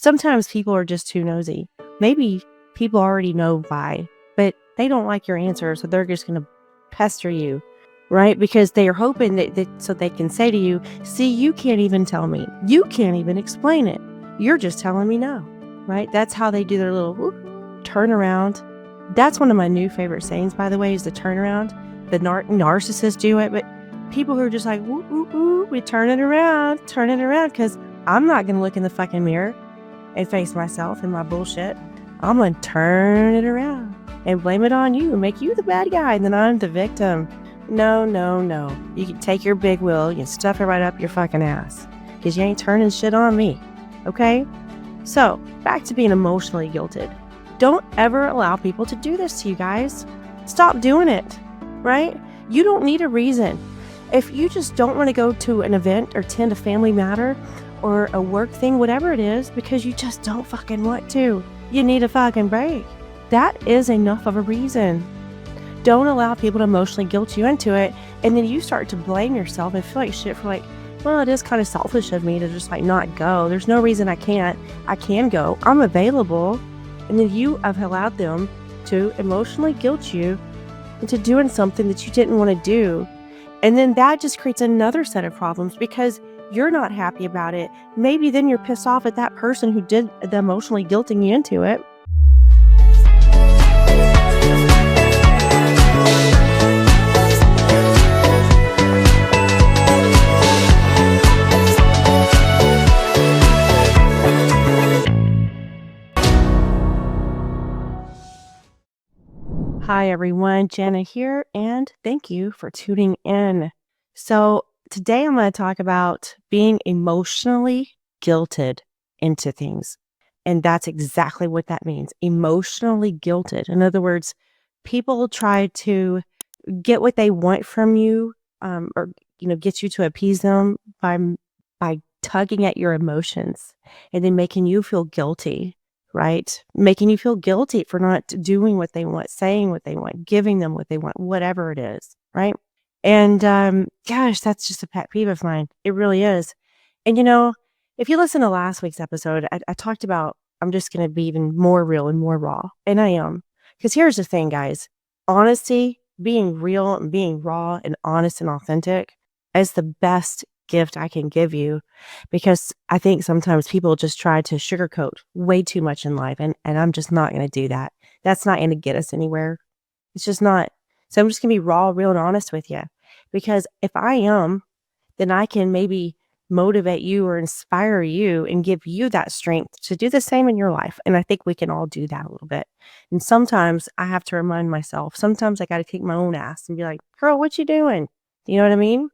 Sometimes people are just too nosy. Maybe people already know why, but they don't like your answer, so they're just going to pester you, right? Because they are hoping that so they can say to you, see, you can't even tell me. You can't even explain it. You're just telling me no, right? That's how they do their little turnaround. That's one of my new favorite sayings, by the way, is the turnaround. The narcissists do it, but people who are just like, we turn it around, because I'm not going to look in the fucking mirror and face myself and my bullshit. I'm going to turn it around and blame it on you and make you the bad guy, and then I'm the victim. No. You can take your big wheel, you can stuff it right up your fucking ass, because you ain't turning shit on me, okay? So, back to being emotionally guilted. Don't ever allow people to do this to you guys. Stop doing it, right? You don't need a reason. If you just don't want to go to an event or attend a family matter or a work thing, whatever it is, because you just don't fucking want to, you need a fucking break. That is enough of a reason. Don't allow people to emotionally guilt you into it, and then you start to blame yourself and feel like shit for like, well, it is kind of selfish of me to just like not go. There's no reason I can't. I can go. I'm available. And then you have allowed them to emotionally guilt you into doing something that you didn't want to do. And then that just creates another set of problems because you're not happy about it. Maybe then you're pissed off at that person who did the emotionally guilting you into it. Hi everyone, Janna here, and thank you for tuning in. So today I'm going to talk about being emotionally guilted into things. And that's exactly what that means, emotionally guilted. In other words, people try to get what they want from you, or get you to appease them by tugging at your emotions and then making you feel guilty. Right? Making you feel guilty for not doing what they want, saying what they want, giving them what they want, whatever it is. Right? And gosh, that's just a pet peeve of mine. It really is. And if you listen to last week's episode, I talked about I'm just going to be even more real and more raw. And I am. Because here's the thing, guys. Honesty, being real and being raw and honest and authentic is the best gift I can give you, because I think sometimes people just try to sugarcoat way too much in life, and I'm just not going to do that. That's not going to get us anywhere. It's just not. So I'm just going to be raw, real, and honest with you, because if I am, then I can maybe motivate you or inspire you and give you that strength to do the same in your life. And I think we can all do that a little bit. And sometimes I have to remind myself, sometimes I got to kick my own ass and be like, girl, what you doing? You know what I mean?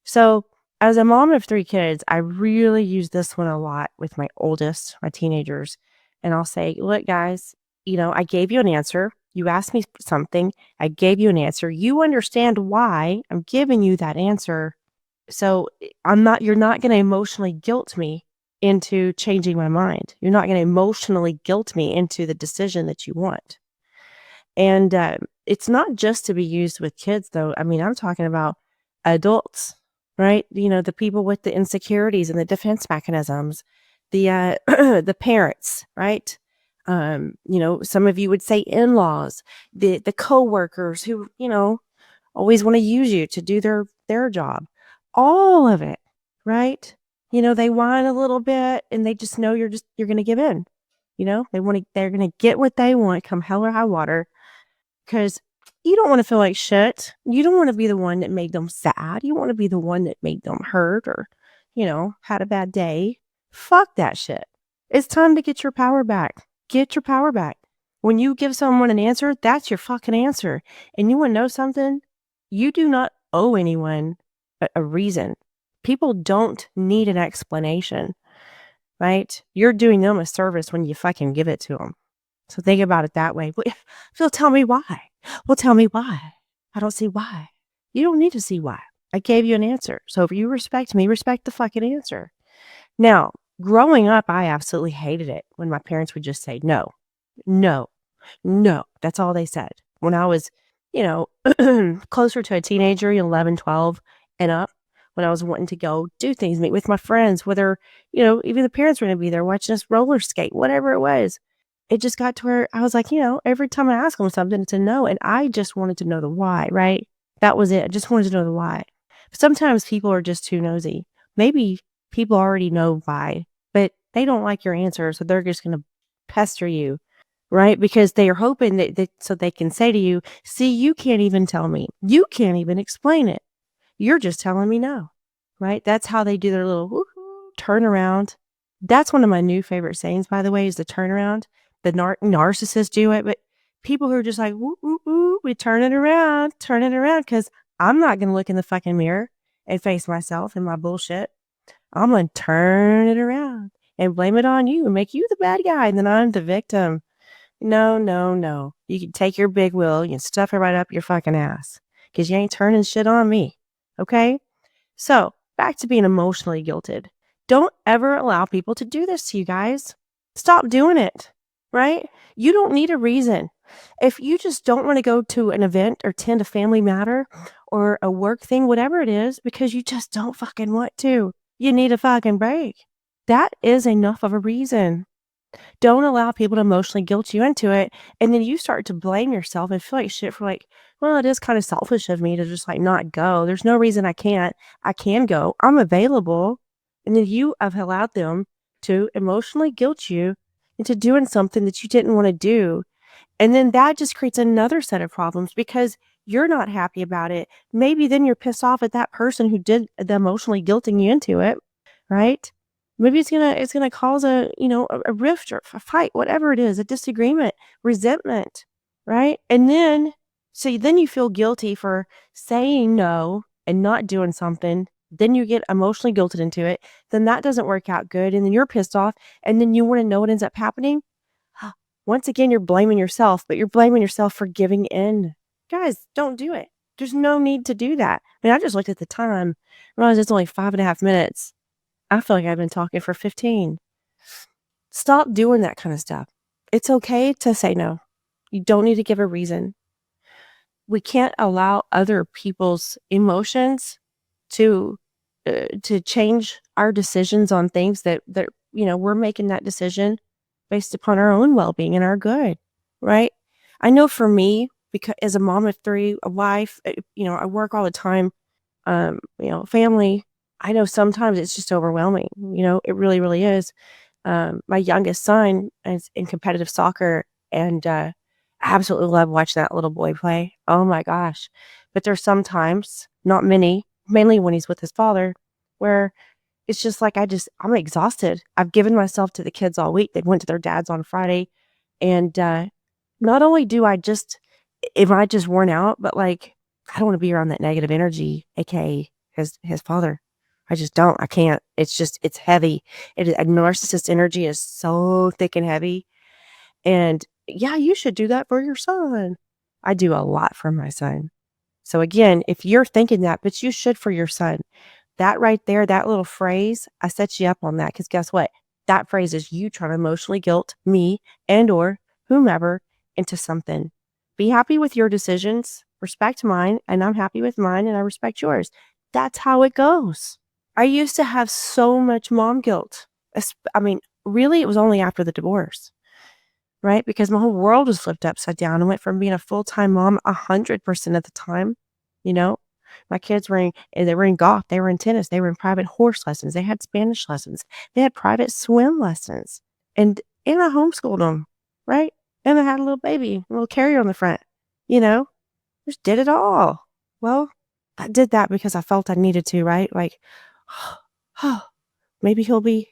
So as a mom of 3 kids, I really use this one a lot with my oldest, my teenagers. And I'll say, look, guys, I gave you an answer. You asked me something. I gave you an answer. You understand why I'm giving you that answer. So you're not going to emotionally guilt me into changing my mind. You're not going to emotionally guilt me into the decision that you want. And it's not just to be used with kids, though. I mean, I'm talking about adults. Right? The people with the insecurities and the defense mechanisms, the the parents, right? Some of you would say in-laws, the coworkers who, always want to use you to do their job. All of it, right? They whine a little bit and they just know you're going to give in. They're going to get what they want come hell or high water, because you don't want to feel like shit. You don't want to be the one that made them sad. You want to be the one that made them hurt or, had a bad day. Fuck that shit. It's time to get your power back. Get your power back. When you give someone an answer, that's your fucking answer. And you want to know something? You do not owe anyone a reason. People don't need an explanation, right? You're doing them a service when you fucking give it to them. So think about it that way. Phil, tell me why. Well, tell me why. I don't see why. You don't need to see why. I gave you an answer. So if you respect me, respect the fucking answer. Now, growing up, I absolutely hated it when my parents would just say, no, no, no. That's all they said. When I was, closer to a teenager, 11, 12 and up, when I was wanting to go do things, meet with my friends, whether, even the parents were going to be there watching us roller skate, whatever it was. It just got to where I was like, every time I ask them something, it's a no. And I just wanted to know the why, right? That was it. I just wanted to know the why. But sometimes people are just too nosy. Maybe people already know why, but they don't like your answer. So they're just going to pester you, right? Because they are hoping that so they can say to you, see, you can't even tell me. You can't even explain it. You're just telling me no, right? That's how they do their little woo-hoo turnaround. That's one of my new favorite sayings, by the way, is the turnaround. The narcissists do it, but people who are just like, woo, woo, woo, we turn it around, because I'm not going to look in the fucking mirror and face myself and my bullshit. I'm going to turn it around and blame it on you and make you the bad guy. And then I'm the victim. No, no, no. You can take your big wheel, you can stuff it right up your fucking ass because you ain't turning shit on me. Okay? So, back to being emotionally guilted. Don't ever allow people to do this to you guys. Stop doing it, right? You don't need a reason. If you just don't want to go to an event or attend a family matter or a work thing, whatever it is, because you just don't fucking want to, you need a fucking break. That is enough of a reason. Don't allow people to emotionally guilt you into it. And then you start to blame yourself and feel like shit for like, well, it is kind of selfish of me to just like not go. There's no reason I can't. I can go. I'm available. And then you have allowed them to emotionally guilt you into doing something that you didn't want to do. And then that just creates another set of problems because you're not happy about it. Maybe then you're pissed off at that person who did the emotionally guilting you into it, right? Maybe it's gonna cause a rift or a fight, whatever it is, a disagreement, resentment, right? And then then you feel guilty for saying no and not doing something. Then you get emotionally guilted into it. Then that doesn't work out good, and then you're pissed off. And then you want to know what ends up happening. Once again, you're blaming yourself, but you're blaming yourself for giving in. Guys, don't do it. There's no need to do that. I mean, I just looked at the time, realized it's only 5.5 minutes. I feel like I've been talking for 15. Stop doing that kind of stuff. It's okay to say no. You don't need to give a reason. We can't allow other people's emotions to change our decisions on things that we're making that decision based upon our own well-being and our good, right? I know for me, because as a mom of 3, a wife, I work all the time, family, I know sometimes it's just overwhelming. It really, really is. My youngest son is in competitive soccer, and I absolutely love watching that little boy play. Oh my gosh. But there's sometimes, not many, mainly when he's with his father, where it's just like I'm exhausted. I've given myself to the kids all week. They went to their dad's on Friday. And not only am I just worn out, but like, I don't want to be around that negative energy, aka his father. I just don't. I can't. It's heavy. A narcissist energy is so thick and heavy. And yeah, you should do that for your son. I do a lot for my son. So again, if you're thinking that, but you should for your son, that right there, that little phrase, I set you up on that because guess what? That phrase is you trying to emotionally guilt me and or whomever into something. Be happy with your decisions, respect mine, and I'm happy with mine and I respect yours. That's how it goes. I used to have so much mom guilt. I mean, really, it was only after the divorce, right? Because my whole world was flipped upside down. I went from being a full-time mom 100% of the time, you know, my kids they were in golf, they were in tennis, they were in private horse lessons, they had Spanish lessons, they had private swim lessons, and I homeschooled them, right? And I had a little baby, a little carrier on the front, just did it all. Well, I did that because I felt I needed to, right? Like, maybe he'll be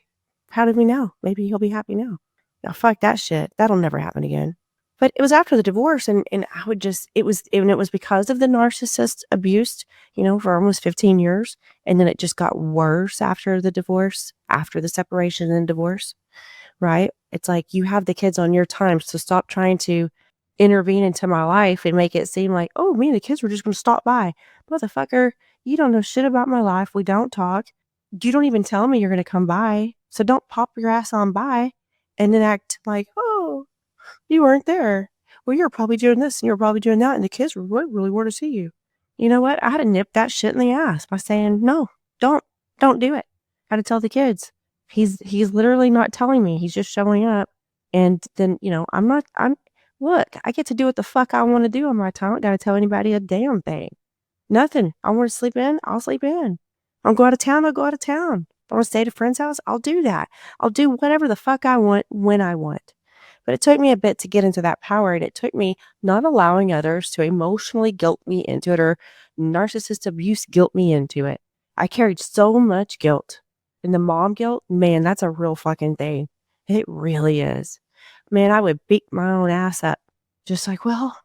proud of me now. Maybe he'll be happy now. Now, fuck that shit. That'll never happen again. But it was after the divorce, and I would it was because of the narcissist abuse, for almost 15 years. And then it just got worse after the divorce, after the separation and divorce, right? It's like you have the kids on your time, so stop trying to intervene into my life and make it seem like, oh, me and the kids were just going to stop by. Motherfucker, you don't know shit about my life. We don't talk. You don't even tell me you're going to come by. So don't pop your ass on by and then act like, oh, you weren't there. Well, you're probably doing this and you're probably doing that. And the kids really want to see you. You know what? I had to nip that shit in the ass by saying, no, Don't don't do it. Gotta tell the kids. He's literally not telling me. He's just showing up. And then, I'm look, I get to do what the fuck I want to do on my time. I don't gotta tell anybody a damn thing. Nothing. I want to sleep in, I'll sleep in. I'll go out of town, I'll go out of town. I want to stay at a friend's house, I'll do that. I'll do whatever the fuck I want when I want. But it took me a bit to get into that power, and it took me not allowing others to emotionally guilt me into it or narcissist abuse guilt me into it. I carried so much guilt. And the mom guilt, man, that's a real fucking thing. It really is. Man, I would beat my own ass up. Just like, well,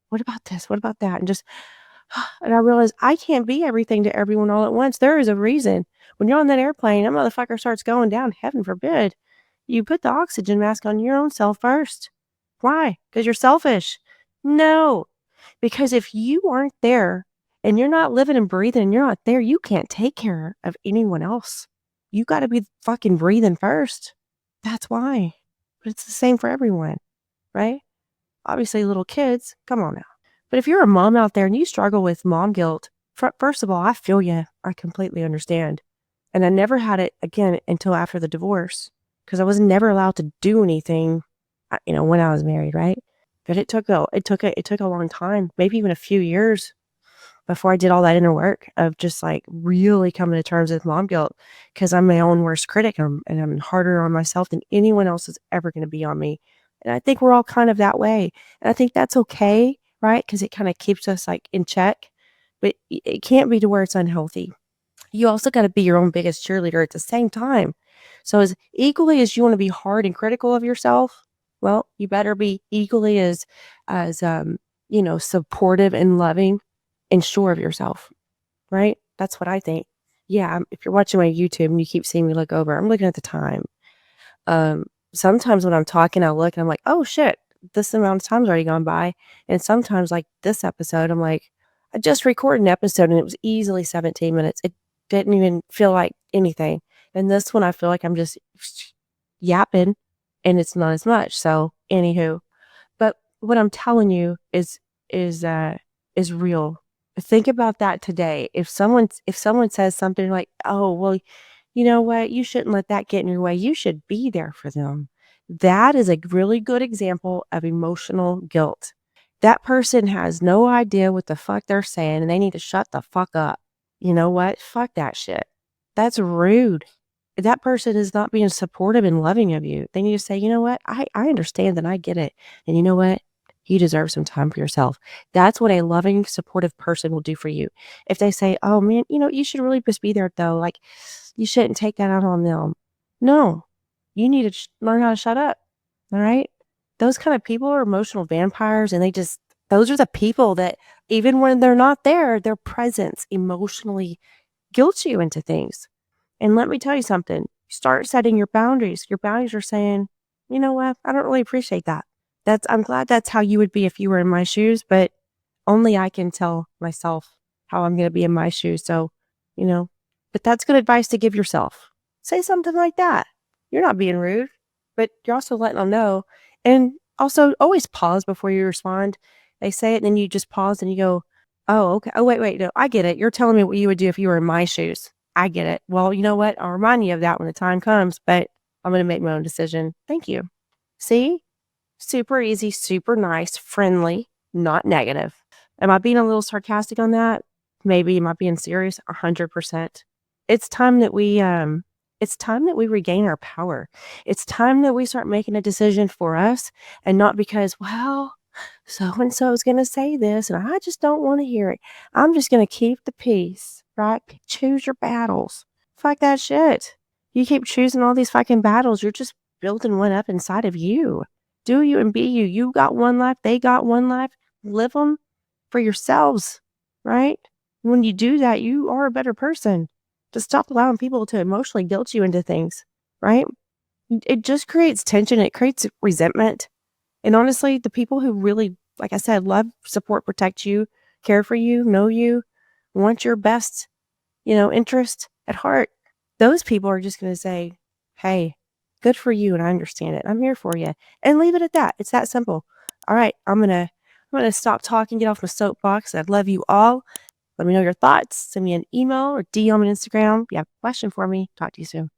what about this? What about that? And I realized I can't be everything to everyone all at once. There is a reason. When you're on that airplane, that motherfucker starts going down, heaven forbid. You put the oxygen mask on your own self first. Why? Because you're selfish. No. Because if you aren't there and you're not living and breathing and you're not there, you can't take care of anyone else. You got to be fucking breathing first. That's why. But it's the same for everyone, right? Obviously, little kids, come on now. But if you're a mom out there and you struggle with mom guilt, first of all, I feel you. I completely understand. And I never had it again until after the divorce because I was never allowed to do anything, when I was married, right? But it took a long time, maybe even a few years before I did all that inner work of just like really coming to terms with mom guilt because I'm my own worst critic and I'm harder on myself than anyone else is ever going to be on me. And I think we're all kind of that way. And I think that's okay, right? Because it kind of keeps us like in check, but it can't be to where it's unhealthy. You also got to be your own biggest cheerleader at the same time. So as equally as you want to be hard and critical of yourself, well, you better be equally as supportive and loving and sure of yourself, right? That's what I think. Yeah, if you're watching my YouTube and you keep seeing me look over, I'm looking at the time. Sometimes when I'm talking, I'll look and I'm like, oh shit, this amount of time's already gone by. And sometimes like this episode, I'm like, I just recorded an episode and it was easily 17 minutes. It didn't even feel like anything. And this one, I feel like I'm just yapping and it's not as much. So anywho, but what I'm telling you is real. Think about that today. If someone says something like, "Oh, well, you know what? You shouldn't let that get in your way. You should be there for them." That is a really good example of emotional guilt. That person has no idea what the fuck they're saying and they need to shut the fuck up. You know what? Fuck that shit. That's rude. That person is not being supportive and loving of you. They need to say, you know what? I understand and I get it. And you know what? You deserve some time for yourself. That's what a loving, supportive person will do for you. If they say, oh man, you should really just be there though. Like, you shouldn't take that out on them. No, you need to learn how to shut up. All right. Those kind of people are emotional vampires. And those are the people that even when they're not there, their presence emotionally guilts you into things. And let me tell you something, start setting your boundaries. Your boundaries are saying, you know what? I don't really appreciate that. I'm glad that's how you would be if you were in my shoes, but only I can tell myself how I'm going to be in my shoes. So, but that's good advice to give yourself. Say something like that. You're not being rude, but you're also letting them know. And also always pause before you respond. They say it and then you just pause and you go, oh, okay. Oh, wait, no, I get it. You're telling me what you would do if you were in my shoes. I get it. Well, you know what? I'll remind you of that when the time comes, but I'm going to make my own decision. Thank you. See? Super easy, super nice, friendly, not negative. Am I being a little sarcastic on that? Maybe. Am I being serious? 100%. It's time that we regain our power. It's time that we start making a decision for us and not because, well, so-and-so is going to say this and I just don't want to hear it. I'm just going to keep the peace, right? Choose your battles. Fuck that shit. You keep choosing all these fucking battles. You're just building one up inside of you. Do you and be you. You got one life. They got one life. Live them for yourselves, right? When you do that, you are a better person. Just stop allowing people to emotionally guilt you into things, right? It just creates tension. It creates resentment. And honestly, the people who really, like I said, love, support, protect you, care for you, know you, want your best, interest at heart, those people are just going to say, hey, good for you. And I understand it. I'm here for you. And leave it at that. It's that simple. All right. I'm going to stop talking, get off my soapbox. I love you all. Let me know your thoughts. Send me an email or DM on Instagram. If you have a question for me, talk to you soon.